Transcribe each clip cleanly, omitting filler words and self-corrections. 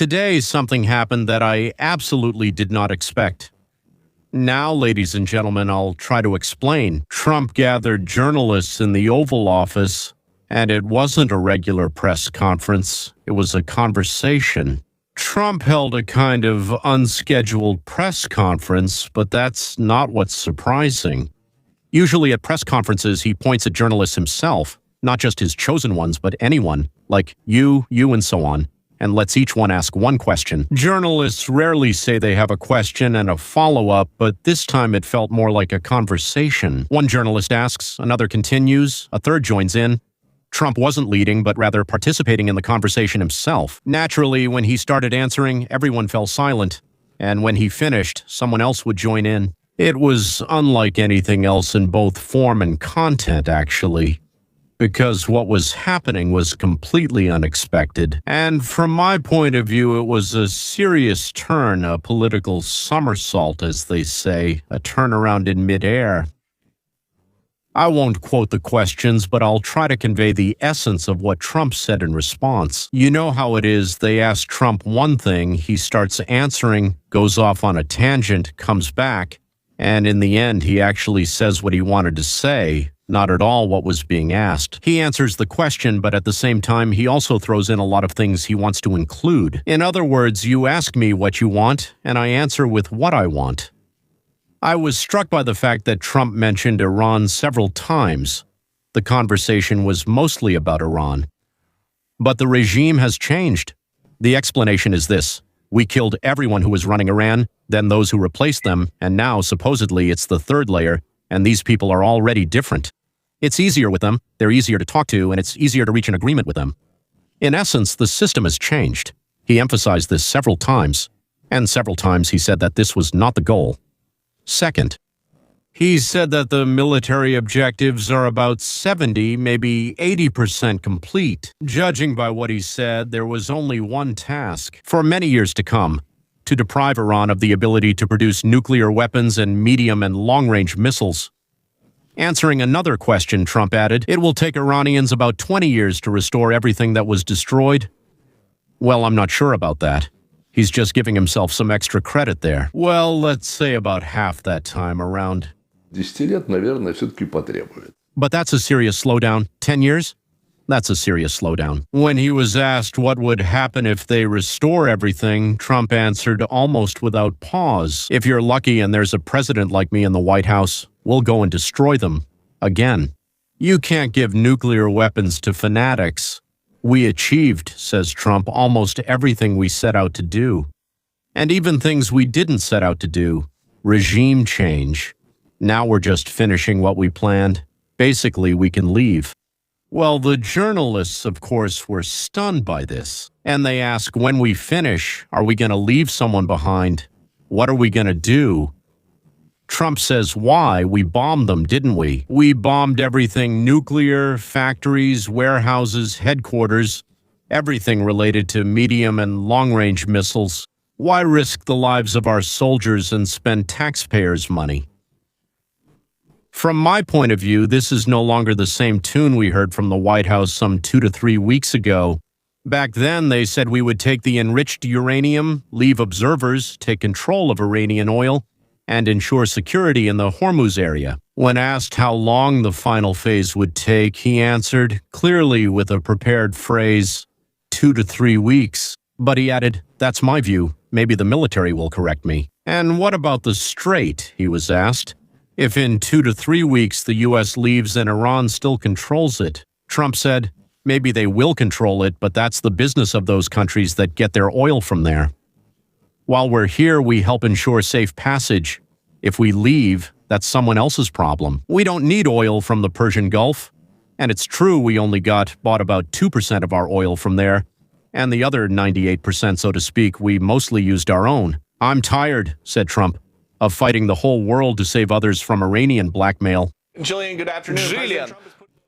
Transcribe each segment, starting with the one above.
Today, something happened that I absolutely did not expect. Now, ladies and gentlemen, I'll try to explain. Trump gathered journalists in the Oval Office, and it wasn't a regular press conference. It was a conversation. Trump held a kind of unscheduled press conference, but that's not what's surprising. Usually at press conferences, he points at journalists himself, not just his chosen ones, but anyone, like you, and so on, and lets each one ask one question. Journalists rarely say they have a question and a follow-up, but this time it felt more like a conversation. One journalist asks, another continues, a third joins in. Trump wasn't leading, but rather participating in the conversation himself. Naturally, when he started answering, everyone fell silent, and when he finished, someone else would join in. It was unlike anything else in both form and content, actually, because what was happening was completely unexpected. And from my point of view, it was a serious turn, a political somersault, as they say, a turnaround in midair. I won't quote the questions, but I'll try to convey the essence of what Trump said in response. You know how it is, they ask Trump one thing, he starts answering, goes off on a tangent, comes back, and in the end, he actually says what he wanted to say, not at all what was being asked. He answers the question, but at the same time, he also throws in a lot of things he wants to include. In other words, you ask me what you want, and I answer with what I want. I was struck by the fact that Trump mentioned Iran several times. The conversation was mostly about Iran. But the regime has changed. The explanation is this. We killed everyone who was running Iran, then those who replaced them, and now, supposedly, it's the third layer, and these people are already different. It's easier with them, they're easier to talk to, and it's easier to reach an agreement with them. In essence, the system has changed. He emphasized this several times, and several times he said that this was not the goal. Second, he said that the military objectives are about 70, maybe 80% complete. Judging by what he said, there was only one task, for many years to come, to deprive Iran of the ability to produce nuclear weapons and medium and long-range missiles. Answering another question, Trump added, it will take Iranians about 20 years to restore everything that was destroyed. Well, I'm not sure about that. He's just giving himself some extra credit there. Well, let's say about half that time around. 10 лет, наверное, все-таки потребует. But that's a serious slowdown. 10 years? That's a serious slowdown. When he was asked what would happen if they restore everything, Trump answered almost without pause. If you're lucky and there's a president like me in the White House, we'll go and destroy them. Again. You can't give nuclear weapons to fanatics. We achieved, says Trump, almost everything we set out to do. And even things we didn't set out to do. Regime change. Now we're just finishing what we planned. Basically, we can leave. Well, the journalists, of course, were stunned by this. And they ask, when we finish, are we going to leave someone behind? What are we going to do? Trump says, why? We bombed them, didn't we? We bombed everything, nuclear, factories, warehouses, headquarters, everything related to medium and long-range missiles. Why risk the lives of our soldiers and spend taxpayers' money? From my point of view, this is no longer the same tune we heard from the White House some 2 to 3 weeks ago. Back then, they said we would take the enriched uranium, leave observers, take control of Iranian oil, and ensure security in the Hormuz area. When asked how long the final phase would take, he answered, clearly with a prepared phrase, 2 to 3 weeks. But he added, that's my view. Maybe the military will correct me. And what about the Strait, he was asked. If in 2 to 3 weeks the U.S. leaves and Iran still controls it, Trump said, maybe they will control it, but that's the business of those countries that get their oil from there. While we're here, we help ensure safe passage. If we leave, that's someone else's problem. We don't need oil from the Persian Gulf. And it's true we only bought about 2% of our oil from there, and the other 98%, so to speak, we mostly used our own. I'm tired, said Trump, of fighting the whole world to save others from Iranian blackmail. Jillian, good afternoon.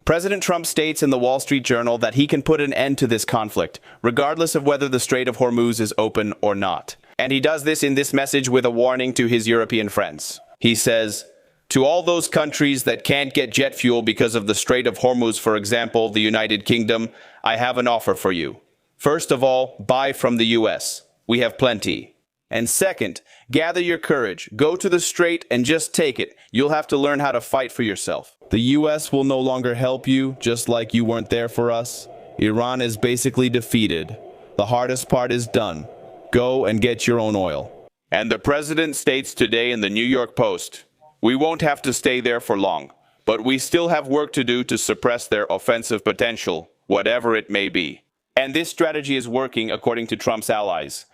President Trump states in the Wall Street Journal that he can put an end to this conflict, regardless of whether the Strait of Hormuz is open or not. And he does this in this message with a warning to his European friends. He says, to all those countries that can't get jet fuel because of the Strait of Hormuz, for example, the United Kingdom, I have an offer for you. First of all, buy from the US. We have plenty. And second, gather your courage. Go to the strait and just take it. You'll have to learn how to fight for yourself. The US will no longer help you, just like you weren't there for us. Iran is basically defeated. The hardest part is done. Go and get your own oil. And the president states today in the New York Post, we won't have to stay there for long, but we still have work to do to suppress their offensive potential, whatever it may be. And this strategy is working according to Trump's allies.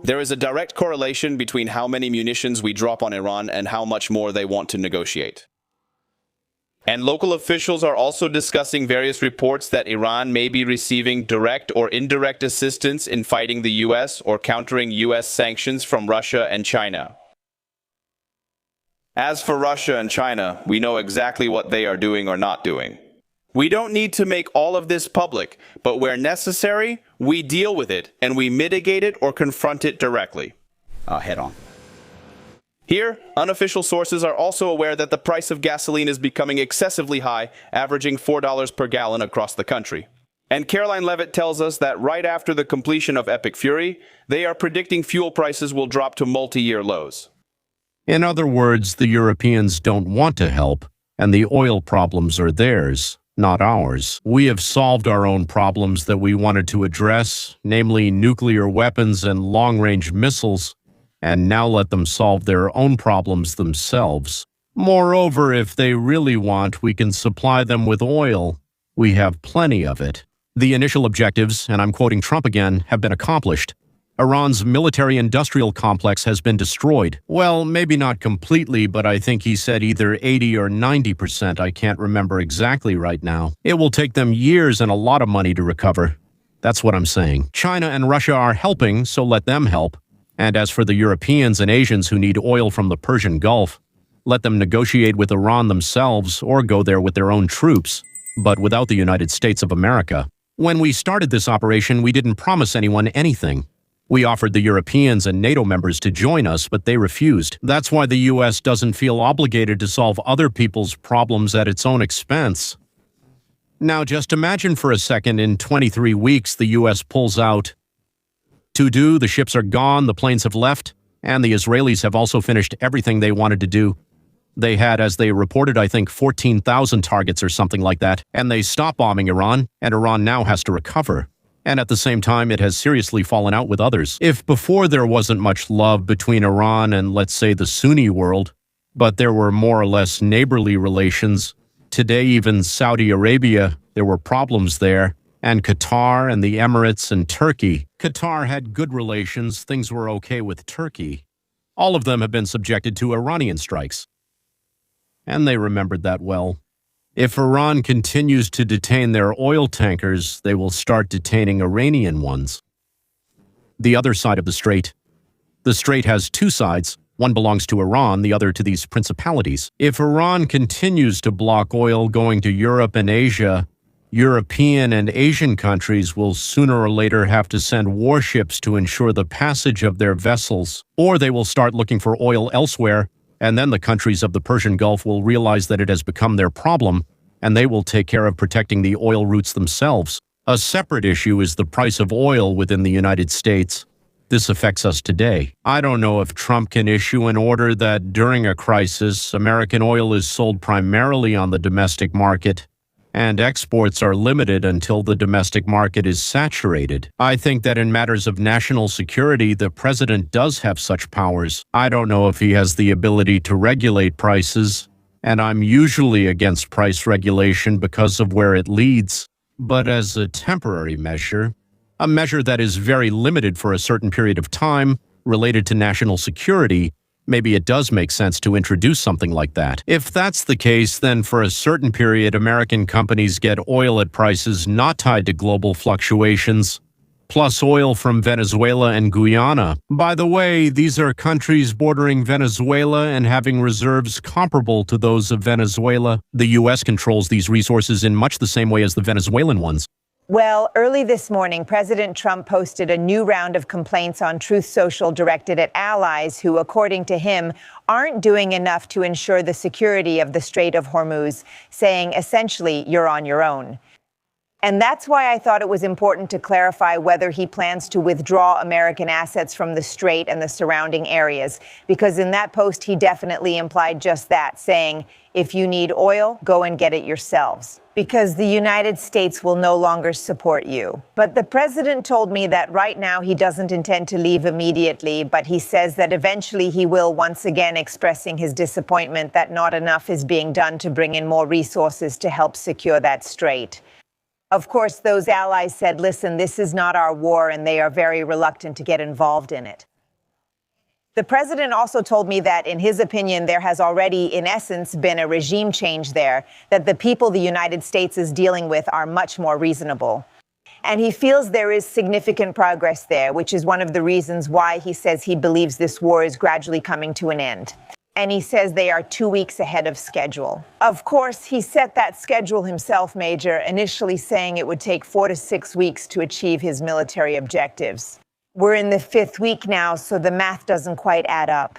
There is a direct correlation between how many munitions we drop on Iran and how much more they want to negotiate. And local officials are also discussing various reports that Iran may be receiving direct or indirect assistance in fighting the US or countering US sanctions from Russia and China. As for Russia and China, we know exactly what they are doing or not doing. We don't need to make all of this public, but where necessary, we deal with it and we mitigate it or confront it directly. Head on. Here, unofficial sources are also aware that the price of gasoline is becoming excessively high, averaging $4 per gallon across the country. And Caroline Levitt tells us that right after the completion of Epic Fury, they are predicting fuel prices will drop to multi-year lows. In other words, the Europeans don't want to help, and the oil problems are theirs, not ours. We have solved our own problems that we wanted to address, namely nuclear weapons and long-range missiles, and now let them solve their own problems themselves. Moreover, if they really want, we can supply them with oil. We have plenty of it. The initial objectives, and I'm quoting Trump again, have been accomplished. Iran's military-industrial complex has been destroyed. Well, maybe not completely, but I think he said either 80 or 90%. I can't remember exactly right now. It will take them years and a lot of money to recover. That's what I'm saying. China and Russia are helping, so let them help. And as for the Europeans and Asians who need oil from the Persian Gulf, let them negotiate with Iran themselves or go there with their own troops, but without the United States of America. When we started this operation, we didn't promise anyone anything. We offered the Europeans and NATO members to join us, but they refused. That's why the U.S. doesn't feel obligated to solve other people's problems at its own expense. Now, just imagine for a second, in 23 weeks, the U.S. pulls out. The ships are gone, the planes have left, and the Israelis have also finished everything they wanted to do. They had, as they reported, I think 14,000 targets or something like that, and they stopped bombing Iran, and Iran now has to recover. And at the same time, it has seriously fallen out with others. If before there wasn't much love between Iran and, let's say, the Sunni world, but there were more or less neighborly relations, today even Saudi Arabia, there were problems there, and Qatar and the Emirates and Turkey. Qatar had good relations, things were okay with Turkey. All of them have been subjected to Iranian strikes. And they remembered that well. If Iran continues to detain their oil tankers, they will start detaining Iranian ones. The other side of the strait. The strait has two sides. One belongs to Iran, the other to these principalities. If Iran continues to block oil going to Europe and Asia, European and Asian countries will sooner or later have to send warships to ensure the passage of their vessels, or they will start looking for oil elsewhere, and then the countries of the Persian Gulf will realize that it has become their problem, and they will take care of protecting the oil routes themselves. A separate issue is the price of oil within the United States. This affects us today. I don't know if Trump can issue an order that during a crisis, American oil is sold primarily on the domestic market, and exports are limited until the domestic market is saturated. I think that in matters of national security, the president does have such powers. I don't know if he has the ability to regulate prices, and I'm usually against price regulation because of where it leads. But as a temporary measure, a measure that is very limited for a certain period of time, related to national security, maybe it does make sense to introduce something like that. If that's the case, then for a certain period, American companies get oil at prices not tied to global fluctuations, plus oil from Venezuela and Guyana. By the way, these are countries bordering Venezuela and having reserves comparable to those of Venezuela. The U.S. controls these resources in much the same way as the Venezuelan ones. Well, early this morning, President Trump posted a new round of complaints on Truth Social directed at allies who, according to him, aren't doing enough to ensure the security of the Strait of Hormuz, saying essentially, you're on your own. And that's why I thought it was important to clarify whether he plans to withdraw American assets from the Strait and the surrounding areas, because in that post, he definitely implied just that, saying, if you need oil, go and get it yourselves, because the United States will no longer support you. But the president told me that right now he doesn't intend to leave immediately, but he says that eventually he will, once again expressing his disappointment that not enough is being done to bring in more resources to help secure that strait. Of course, those allies said, listen, this is not our war, and they are very reluctant to get involved in it. The president also told me that, in his opinion, there has already, in essence, been a regime change there, that the people the United States is dealing with are much more reasonable. And he feels there is significant progress there, which is one of the reasons why he says he believes this war is gradually coming to an end. And he says they are 2 weeks ahead of schedule. Of course, he set that schedule himself, Major, initially saying it would take 4 to 6 weeks to achieve his military objectives. We're in the 5th week now, so the math doesn't quite add up.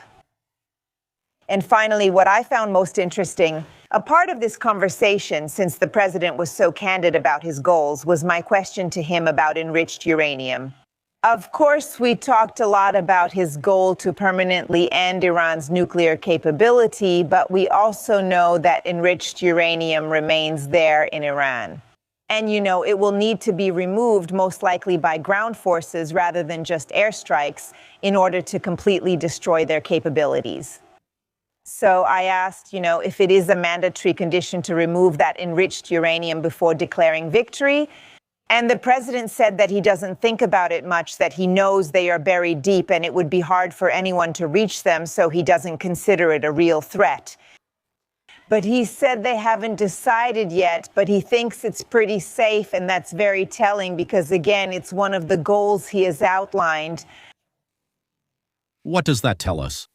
And finally, what I found most interesting, a part of this conversation, since the president was so candid about his goals, was my question to him about enriched uranium. Of course, we talked a lot about his goal to permanently end Iran's nuclear capability, but we also know that enriched uranium remains there in Iran. And, it will need to be removed most likely by ground forces rather than just airstrikes in order to completely destroy their capabilities. So I asked, if it is a mandatory condition to remove that enriched uranium before declaring victory. And the president said that he doesn't think about it much, that he knows they are buried deep and it would be hard for anyone to reach them, so he doesn't consider it a real threat. But he said they haven't decided yet, but he thinks it's pretty safe, and that's very telling because, again, it's one of the goals he has outlined. What does that tell us?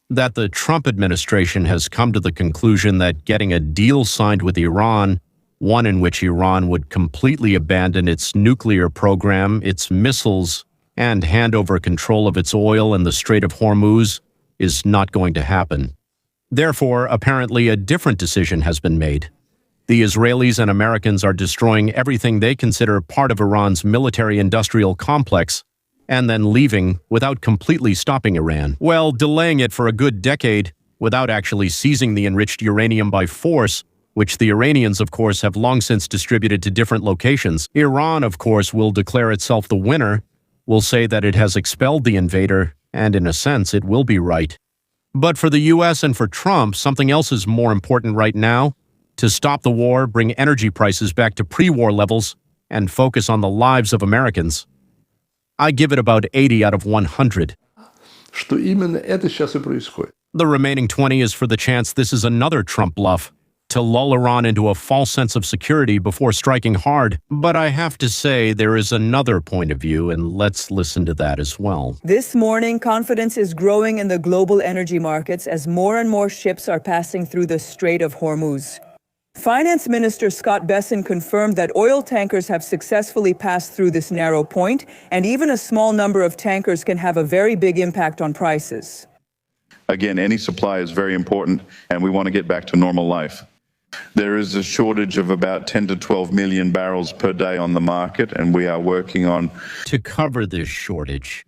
That the Trump administration has come to the conclusion that getting a deal signed with Iran, one in which Iran would completely abandon its nuclear program, its missiles, and hand over control of its oil in the Strait of Hormuz, is not going to happen. Therefore, apparently a different decision has been made. The Israelis and Americans are destroying everything they consider part of Iran's military-industrial complex, and then leaving without completely stopping Iran. Well, delaying it for a good decade without actually seizing the enriched uranium by force, which the Iranians, of course, have long since distributed to different locations. Iran, of course, will declare itself the winner, will say that it has expelled the invader, and in a sense, it will be right. But for the U.S. and for Trump, something else is more important right now: to stop the war, bring energy prices back to pre-war levels, and focus on the lives of Americans. I give it about 80 out of 100. Что именно это сейчас и происходит. The remaining 20 is for the chance this is another Trump bluff, to lull Iran into a false sense of security before striking hard. But I have to say there is another point of view, and let's listen to that as well. This morning, confidence is growing in the global energy markets as more and more ships are passing through the Strait of Hormuz. Finance Minister Scott Bessent confirmed that oil tankers have successfully passed through this narrow point, and even a small number of tankers can have a very big impact on prices. Again, any supply is very important, and we want to get back to normal life. There is a shortage of about 10 to 12 million barrels per day on the market, and we are working on to cover this shortage.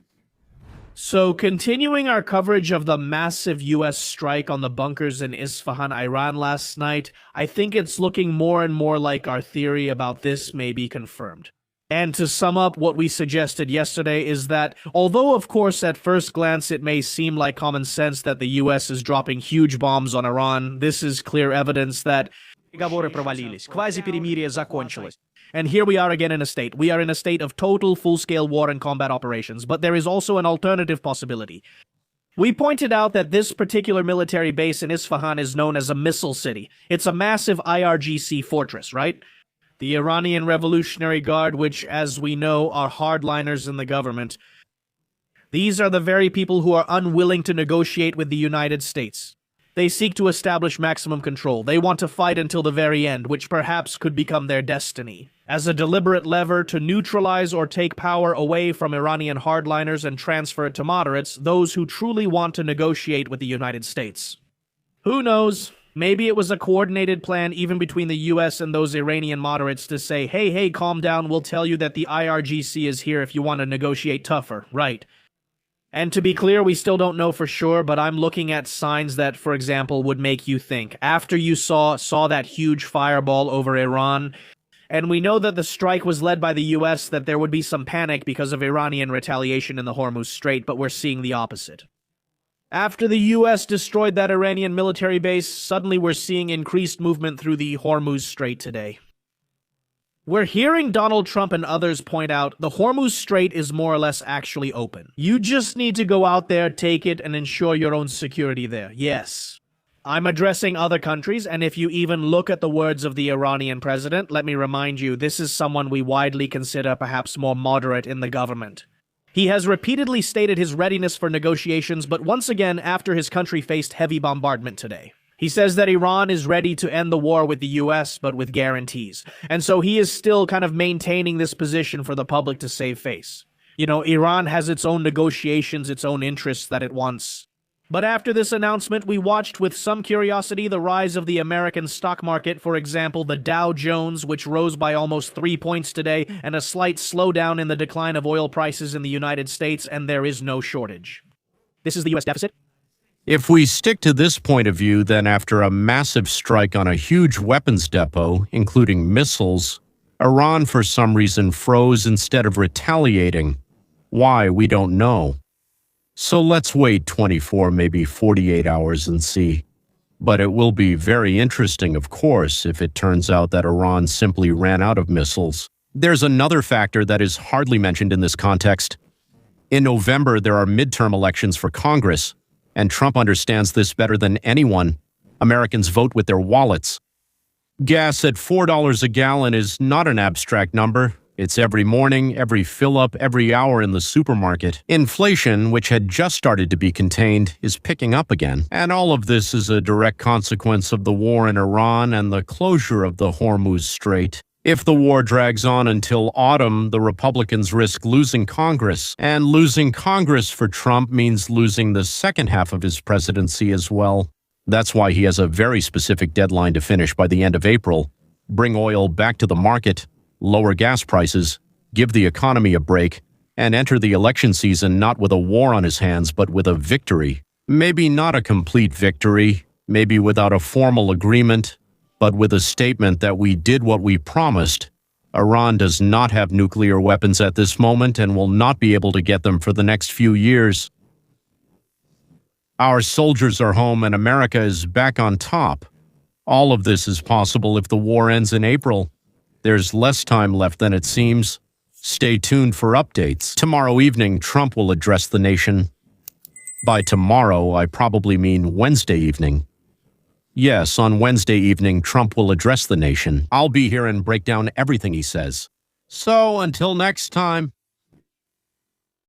So, continuing our coverage of the massive U.S. strike on the bunkers in Isfahan, Iran last night, I think it's looking more and more like our theory about this may be confirmed. And to sum up, what we suggested yesterday is that, although of course at first glance it may seem like common sense that the US is dropping huge bombs on Iran, this is clear evidence that переговоры провалились, квазиперемирие закончилось. And here we are again in a state. We are in a state of total full-scale war and combat operations, but there is also an alternative possibility. We pointed out that this particular military base in Isfahan is known as a missile city. It's a massive IRGC fortress, right? The Iranian Revolutionary Guard, which, as we know, are hardliners in the government. These are the very people who are unwilling to negotiate with the United States. They seek to establish maximum control. They want to fight until the very end, which perhaps could become their destiny, as a deliberate lever to neutralize or take power away from Iranian hardliners and transfer it to moderates, those who truly want to negotiate with the United States. Who knows? Maybe it was a coordinated plan even between the US and those Iranian moderates to say, hey, calm down, we'll tell you that the IRGC is here if you want to negotiate tougher, right? And to be clear, we still don't know for sure, but I'm looking at signs that, for example, would make you think. After you saw that huge fireball over Iran, and we know that the strike was led by the US, that there would be some panic because of Iranian retaliation in the Hormuz Strait, but we're seeing the opposite. After the US destroyed that Iranian military base, suddenly we're seeing increased movement through the Hormuz Strait today. We're hearing Donald Trump and others point out the Hormuz Strait is more or less actually open. You just need to go out there, take it, and ensure your own security there. Yes. I'm addressing other countries, and if you even look at the words of the Iranian president, let me remind you, this is someone we widely consider perhaps more moderate in the government. He has repeatedly stated his readiness for negotiations, but once again after his country faced heavy bombardment today. He says that Iran is ready to end the war with the US, but with guarantees. And so he is still kind of maintaining this position for the public to save face. You know, Iran has its own negotiations, its own interests that it wants. But after this announcement, we watched with some curiosity the rise of the American stock market, for example, the Dow Jones, which rose by almost 3 points today, and a slight slowdown in the decline of oil prices in the United States, and there is no shortage. This is the US deficit. If we stick to this point of view, then after a massive strike on a huge weapons depot, including missiles, Iran for some reason froze instead of retaliating. Why, we don't know. So let's wait 24, maybe 48 hours and see. But it will be very interesting, of course, if it turns out that Iran simply ran out of missiles. There's another factor that is hardly mentioned in this context. In November, there are midterm elections for Congress, and Trump understands this better than anyone. Americans vote with their wallets. Gas at $4 a gallon is not an abstract number. It's every morning, every fill-up, every hour in the supermarket. Inflation, which had just started to be contained, is picking up again. And all of this is a direct consequence of the war in Iran and the closure of the Hormuz Strait. If the war drags on until autumn, the Republicans risk losing Congress. And losing Congress for Trump means losing the second half of his presidency as well. That's why he has a very specific deadline to finish by the end of April. Bring oil back to the market, lower gas prices, give the economy a break, and enter the election season not with a war on his hands, but with a victory. Maybe not a complete victory, maybe without a formal agreement, but with a statement that we did what we promised. Iran does not have nuclear weapons at this moment and will not be able to get them for the next few years. Our soldiers are home and America is back on top. All of this is possible if the war ends in April. There's less time left than it seems. Stay tuned for updates. Tomorrow evening, Trump will address the nation. By tomorrow, I probably mean Wednesday evening. Yes, on Wednesday evening, Trump will address the nation. I'll be here and break down everything he says. So, until next time.